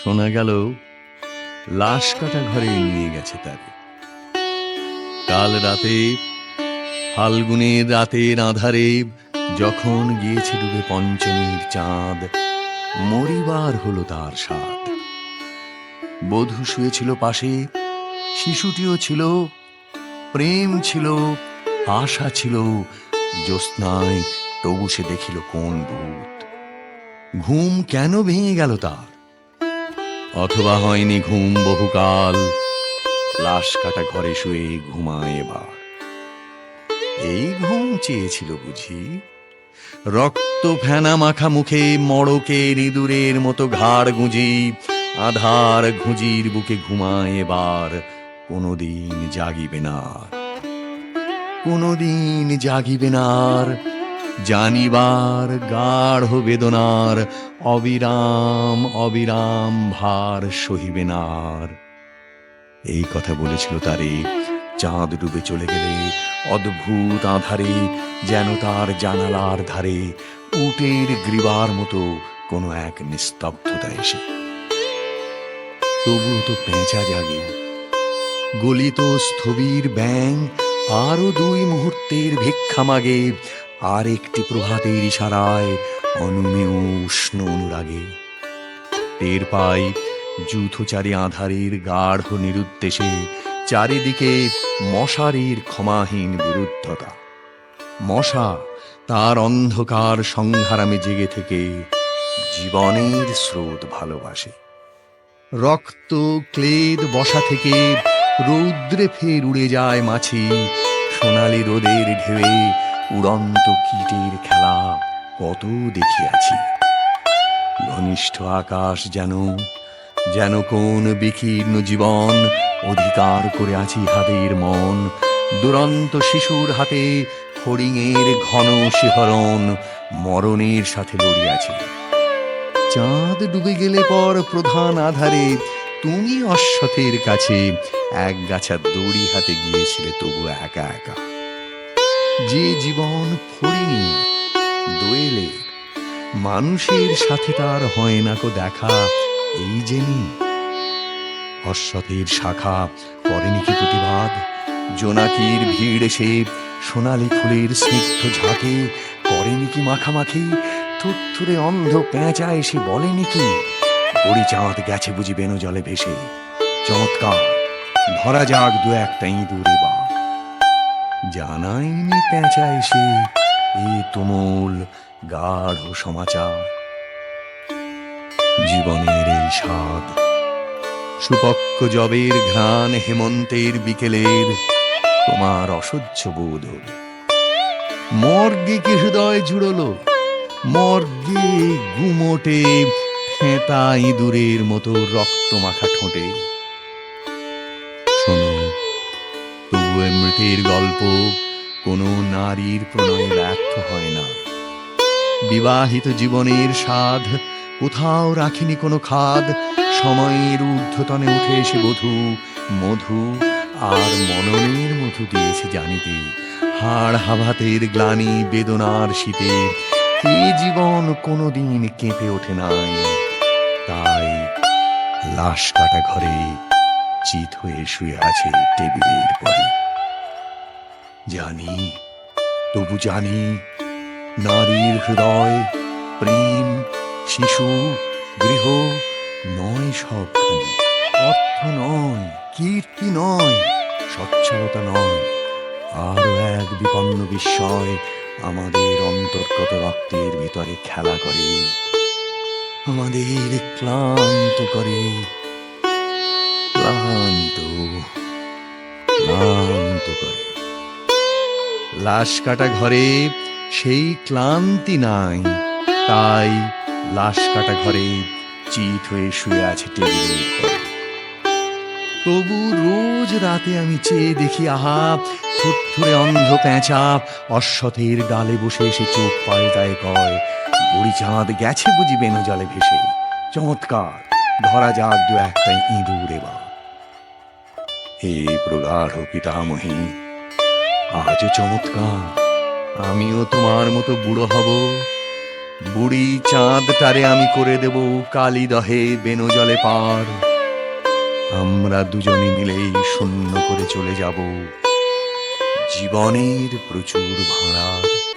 শোনা গেল লাশ কাটা ঘরে নিয়ে গেছে তারে। কাল রাতে, ফাল্গুনের রাতের আঁধারে, যখন গিয়েছে ডুবে পঞ্চমীর চাঁদ, মরিবার হলো তার স্বাদ। বধূ শুয়েছিল পাশে, শিশুটিও ছিল, প্রেম ছিল, আশা ছিল। জ্যোৎস্নায় তবু সে দেখিল কোন ভূত। ঘুম কেন ভেঙে গেল তার? অথবা হয়নি ঘুম বহুকাল, লাশ কাটা ঘরে শুয়ে ঘুমায় এবার। এই ঘুম চেয়েছিল বুঝি? রক্ত ফেনা মাখা মুখে মড়কের ইঁদুরের মতো ঘাড় গুঁজি, আধার ঘুঁজির বুকে ঘুমায় এবার। কোনদিন জাগিবে না, কোনদিন জাগিবে না। জানিবার গাঢ় বেদনার অবিরাম অবিরাম ভার সহিবে না। এই কথা বলেছিল তারে চাঁদ ডুবে চলে গেলে অদ্ভুত আঁধারে, যেন তার জানালার ধারে উটের গ্রীবার মতো কোনো এক নিস্তব্ধতা এসে। তবুও তো পেঁচা জাগে, গলিত স্থবির ব্যাং আরো 2 মুহূর্তের ভিক্ষা মাগে, আর একটি প্রভাতের ইশারায় অনুমেয় উষ্ণ অনুরাগে। টের পাই যূথচারী আঁধারের গাঢ় নিরুদ্দেশে চারিদিকে মশারির ক্ষমাহীন বিরুদ্ধতা। মশা তার অন্ধকার সংহারামে জেগে থেকে জীবনের স্রোত ভালোবাসে। রক্ত ক্লেদ বসা থেকে রৌদ্রে ফের উড়ে যায় মাছি, সোনালি রোদের ঢেউয়ে উড়ন্ত কীটের খেলা কত দেখিয়াছি। ঘনিষ্ঠ আকাশ যেন যেন কোন বিকীর্ণ জীবন অধিকার করে আছি হাতের মন। দুরন্ত শিশুর হাতে ফড়িংয়ের ঘন শিহরণ মরণের সাথে লড়িয়াছে। চাঁদ ডুবে গেলে পর প্রধান আধারে তুমি অশ্বথের কাছে এক গাছা দড়ি হাতে গিয়েছিলে তবু একা একা। যে জীবন ফড়িংই দোয়েলে, মানুষের সাথে তার হয় না কো দেখা, এই জেনি। অশ্বথের শাখা করেনি কি প্রতিবাদ? জোনাকির ভিড় এসে সোনালি ফুলের স্নিগ্ধ ঝাঁকে করেনি কি মাখামাখি? থুরথুরে অন্ধ পেঁচা এসে বলেনি কি বড়ি চাঁদ গেছে বুঝি বেনু জলে ভেসে? চমৎকার, ধরা যাক 2-1টা ইঁদুর এবার। জানাইনি পেঁচা এসে এ তুমুল গাঢ় সমাচার। জীবনের এই স্বাদ, সুপক্ক জবের ঘ্রাণ হেমন্তের বিকেলের, তোমার অসহ্য বোধ হল। মর্গে কি হৃদয় জুড়লো? মর্গে গুমোটে ফেঁতা ইঁদুরের মতো রক্ত মাখা ঠোঁটে। শোনো, তবু মৃতের গল্প কোনো নারীর প্রণয়ে ব্যর্থ হয় না। বিবাহিত জীবনের স্বাদ কোথাও রাখিনি কোনো খাদ। সময়ের ঊর্ধ্বতনে উঠে এসে বধূ মধু আর মননের মধু দিয়েছে জানিতে। হাড় হাভাতের গ্লানি বেদনার শীতে এ জীবন কোনোদিন কেঁপে ওঠে নাই। তাই লাশ কাটা ঘরে চিত হয়ে শুয়ে আছে টেবিলের পরে। জানি, তবু জানি, নারীর হৃদয়, প্রেম, শিশু, গৃহ নয় সবখানি। অর্থ নয়, কীর্তি নয়, সচ্ছলতা নয়, আরো এক বিপন্ন বিস্ময় আমাদের অন্তর্গত রক্তের ভিতরে খেলা করে, আমাদের ক্লান্ত করে। ক্লান্ত ক্লান্ত করে। লাশ কাটা ঘরে সেই ক্লান্তি নাই, তাই লাশ কাটা ঘরে চিত হয়ে শুয়ে আছে টেবিলের পরে। তবু রোজ রাতে আমি চেয়ে দেখি, আহা, থুরথুরে অন্ধ পেঁচা অশ্বথের ডালে বসে এসে চোখ পাল্টায় কয়, বুড়ি চাঁদ গেছে বুঝি বেনু জলে ভেসে। চমৎকার, ধরা যাক 2-1টা ইঁদুর এবার। হে প্রগাঢ় পিতামহী, আজও চমৎকার, আমিও তোমার মতো বুড়ো হব, বুড়ি চাঁদটারে আমি করে দেব কালী দহে বেনজলে পার। আমরা দুজনে মিলেই শূন্য করে চলে যাব জীবনের প্রচুর ভাড়া।